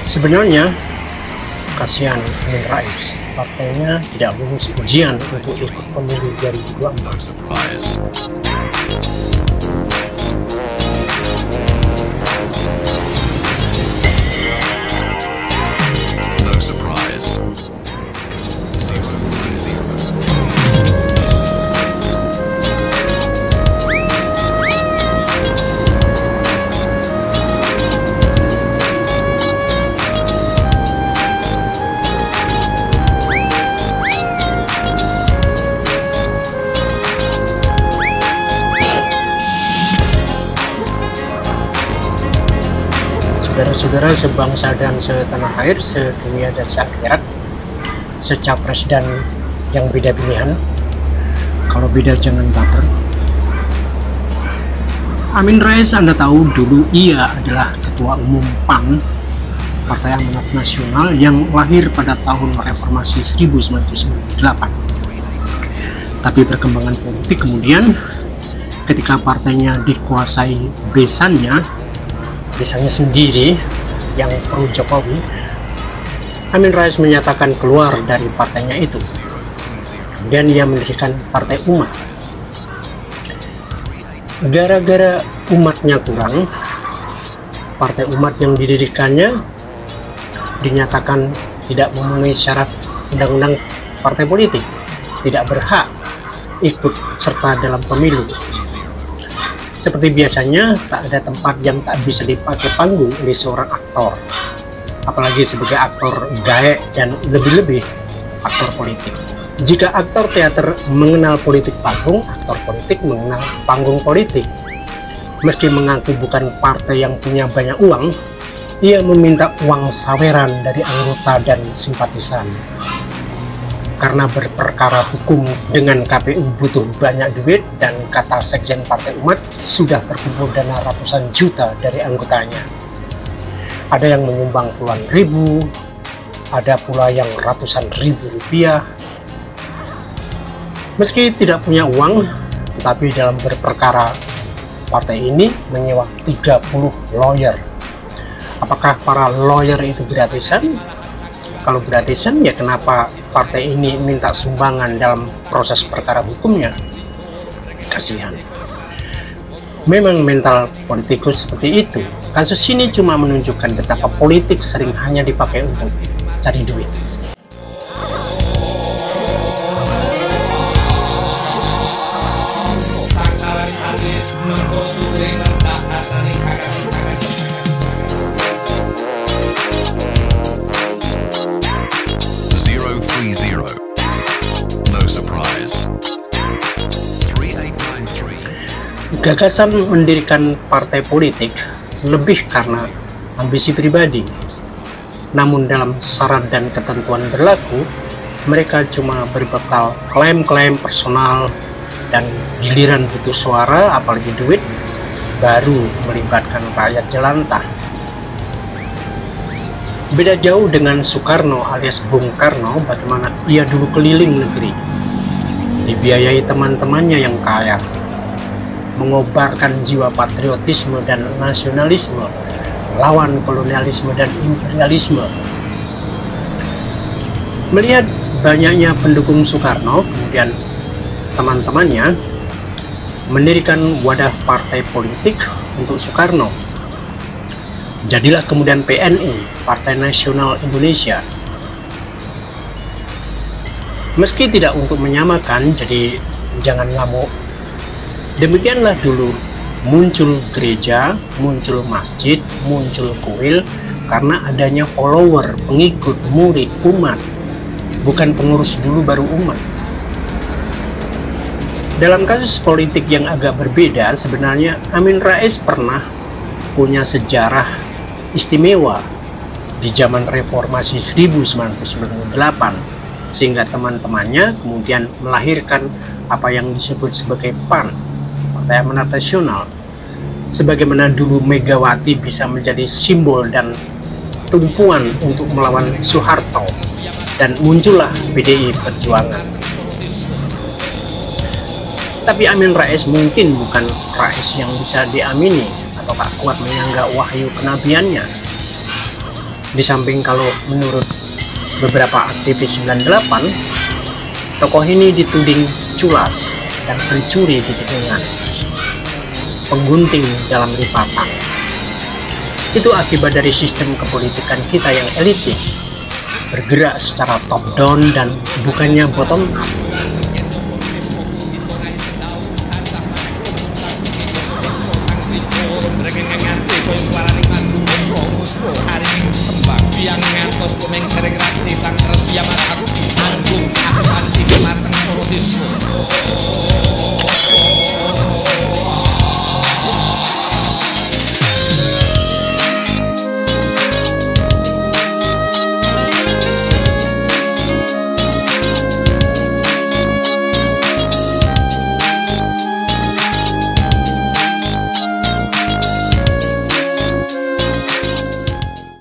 Sebenarnya kasihan Amin Rais, partainya tidak lulus ujian untuk ikut pemilu 2024. Saudara-saudara sebangsa dan setanah air, sedunia dan seakhirat, secapres dan yang beda pilihan, kalau beda jangan baper. Amin Rais, Anda tahu dulu ia adalah Ketua Umum PAN, Partai Amanat Nasional, yang lahir pada tahun reformasi 1998. Tapi perkembangan politik kemudian ketika partainya dikuasai besannya sendiri yang pro Jokowi, Amin Rais menyatakan keluar dari partainya itu. Kemudian ia mendirikan Partai Umat. Gara-gara umatnya kurang, Partai Umat yang didirikannya dinyatakan tidak memenuhi syarat undang-undang partai politik, tidak berhak ikut serta dalam pemilu. Seperti biasanya, tak ada tempat yang tak bisa dipakai panggung oleh seorang aktor, apalagi sebagai aktor gaek dan lebih-lebih aktor politik. Jika aktor teater mengenal politik panggung, aktor politik mengenal panggung politik. Meski mengaku bukan partai yang punya banyak uang, ia meminta uang saweran dari anggota dan simpatisan. Karena berperkara hukum dengan KPU butuh banyak duit, dan kata Sekjen Partai Umat sudah terkumpul dana ratusan juta dari anggotanya. Ada yang menyumbang puluhan ribu, ada pula yang ratusan ribu rupiah. Meski tidak punya uang, tetapi dalam berperkara partai ini menyewa 30 lawyer. Apakah para lawyer itu gratisan? Kalau gratisan, ya kenapa partai ini minta sumbangan dalam proses perkara hukumnya? Kasihan. Memang mental politikus seperti itu. Kasus ini cuma menunjukkan betapa politik sering hanya dipakai untuk cari duit. Gagasan mendirikan partai politik lebih karena ambisi pribadi. Namun dalam syarat dan ketentuan berlaku, mereka cuma berbekal klaim-klaim personal, dan giliran butuh suara apalagi duit, baru melibatkan rakyat jelantah. Beda jauh dengan Soekarno alias Bung Karno, bagaimana ia dulu keliling negeri, dibiayai teman-temannya yang kaya, mengobarkan jiwa patriotisme dan nasionalisme, lawan kolonialisme dan imperialisme. Melihat banyaknya pendukung Soekarno, kemudian teman-temannya mendirikan wadah partai politik untuk Soekarno. Jadilah kemudian PNI, Partai Nasional Indonesia. Meski tidak untuk menyamakan, jadi jangan ngamuk. Demikianlah dulu muncul gereja, muncul masjid, muncul kuil karena adanya follower, pengikut, murid, umat. Bukan pengurus dulu baru umat. Dalam kasus politik yang agak berbeda, sebenarnya Amin Rais pernah punya sejarah istimewa di zaman reformasi 1998, sehingga teman-temannya kemudian melahirkan apa yang disebut sebagai PAN, Partai Amanat Nasional. Sebagaimana dulu Megawati bisa menjadi simbol dan tumpuan untuk melawan Soeharto, dan muncullah PDI Perjuangan. Tapi Amin Rais mungkin bukan Rais yang bisa diamini atau tak kuat menyangga wahyu kenabiannya. Di samping kalau menurut beberapa aktivis 98, tokoh ini dituding culas dan pencuri di tikungan, penggunting dalam lipatan. Itu akibat dari sistem kepolitikan kita yang elitis, bergerak secara top down dan bukannya bottom up.